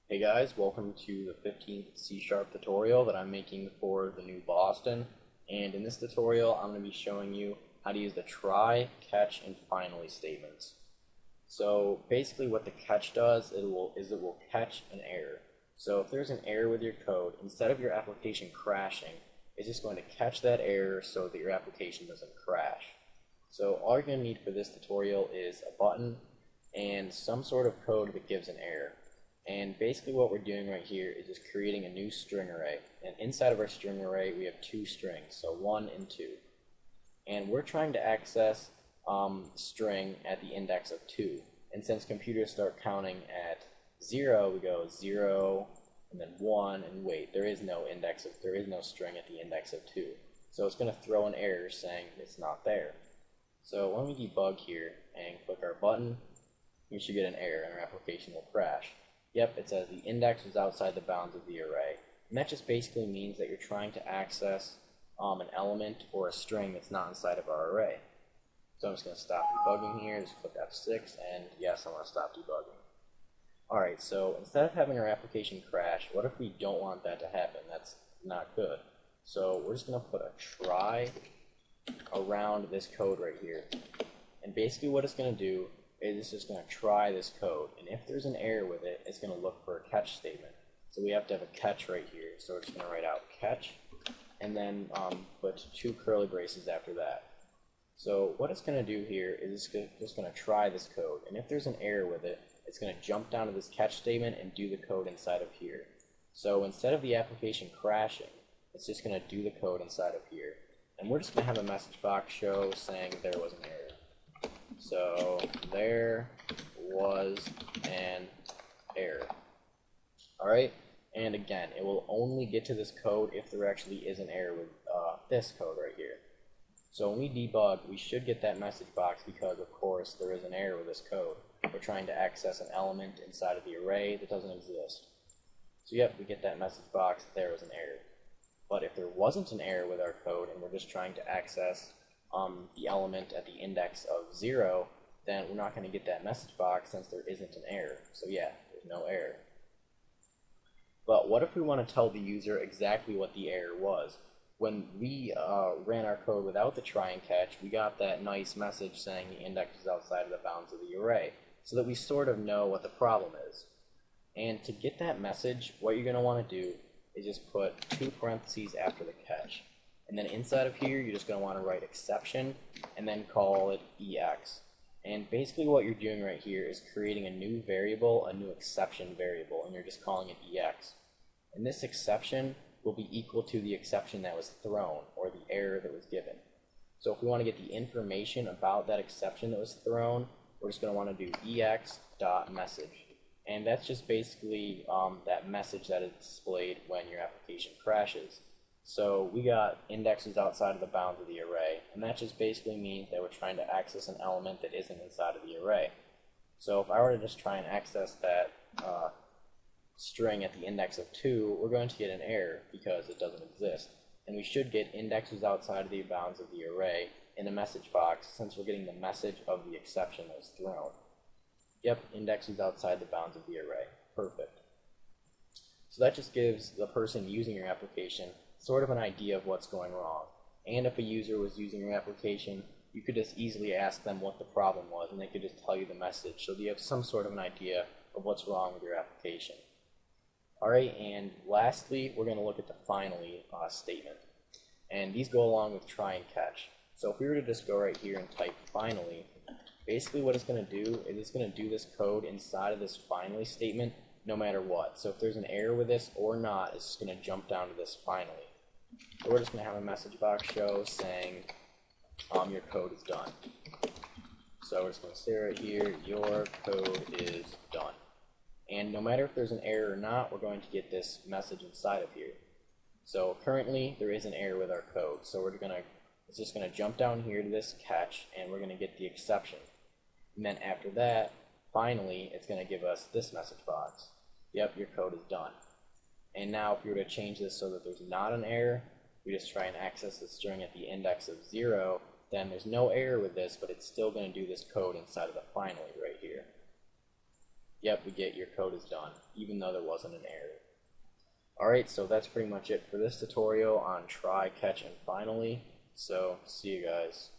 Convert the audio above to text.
Hey guys, welcome to the 15th C# tutorial that I'm making for the new Boston. And in this tutorial, I'm going to be showing you how to use the try, catch, and finally statements. So basically what the catch does, it will catch an error. So if there's an error with your code, instead of your application crashing, it's just going to catch that error so that your application doesn't crash. So all you're going to need for this tutorial is a button and some sort of code that gives an error. And basically what we're doing right here is just creating a new string array. And inside of our string array we have two strings, so 1 and 2. And we're trying to access string at the index of 2. And since computers start counting at 0, we go 0 and then 1 and wait, there is no string at the index of 2. So it's going to throw an error saying it's not there. So when we debug here and click our button, we should get an error and our application will crash. Yep, it says the index is outside the bounds of the array. And that just basically means that you're trying to access an element or a string that's not inside of our array. So I'm just going to stop debugging here, just click F6, and yes, I want to stop debugging. Alright, so instead of having our application crash, what if we don't want that to happen? That's not good. So we're just going to put a try around this code right here. And basically what it's going to do is just going to try this code, and if there's an error with it, it's going to look for a catch statement. So we have to have a catch right here, so we're just going to write out catch, and then put 2 curly braces after that. So what it's going to do here is it's just going to try this code, and if there's an error with it, it's going to jump down to this catch statement and do the code inside of here. So instead of the application crashing, it's just going to do the code inside of here. And we're just going to have a message box show saying there was an error. So there was an error. Alright, and again, it will only get to this code if there actually is an error with this code right here. So when we debug, we should get that message box because, of course, there is an error with this code. We're trying to access an element inside of the array that doesn't exist. So yep, we get that message box, there was an error. But if there wasn't an error with our code and we're just trying to access the element at the index of 0, then we're not going to get that message box since there isn't an error. So yeah, there's no error. But what if we want to tell the user exactly what the error was? When we ran our code without the try and catch, we got that nice message saying the index is outside of the bounds of the array, so that we sort of know what the problem is. And to get that message, what you're going to want to do is just put 2 parentheses after the catch. And then inside of here, you're just going to want to write exception and then call it EX. And basically what you're doing right here is creating a new variable, a new exception variable, and you're just calling it EX. And this exception will be equal to the exception that was thrown, or the error that was given. So if we want to get the information about that exception that was thrown, we're just going to want to do EX.message. And that's just basically that message that is displayed when your application crashes. So we got indexes outside of the bounds of the array, and that just basically means that we're trying to access an element that isn't inside of the array. So if I were to just try and access that string at the index of 2, we're going to get an error because it doesn't exist. And we should get indexes outside of the bounds of the array in a message box since we're getting the message of the exception that was thrown. Yep, indexes outside the bounds of the array. Perfect. So that just gives the person using your application sort of an idea of what's going wrong. And if a user was using your application, you could just easily ask them what the problem was, and they could just tell you the message, so you have some sort of an idea of what's wrong with your application. Alright, and lastly, we're going to look at the finally statement. And these go along with try and catch. So if we were to just go right here and type finally, basically what it's going to do is it's going to do this code inside of this finally statement no matter what. So if there's an error with this or not, it's just going to jump down to this finally. So we're just going to have a message box show saying your code is done. So we're just going to say right here, your code is done. And no matter if there's an error or not, we're going to get this message inside of here. So currently there is an error with our code, so it's just going to jump down here to this catch, and we're going to get the exception. And then after that, finally, it's going to give us this message box. Yep, your code is done. And now if we were to change this so that there's not an error, we just try and access the string at the index of 0, then there's no error with this, but it's still going to do this code inside of the finally right here. yep, we get your code is done, even though there wasn't an error. Alright, so that's pretty much it for this tutorial on try, catch, and finally. So, see you guys.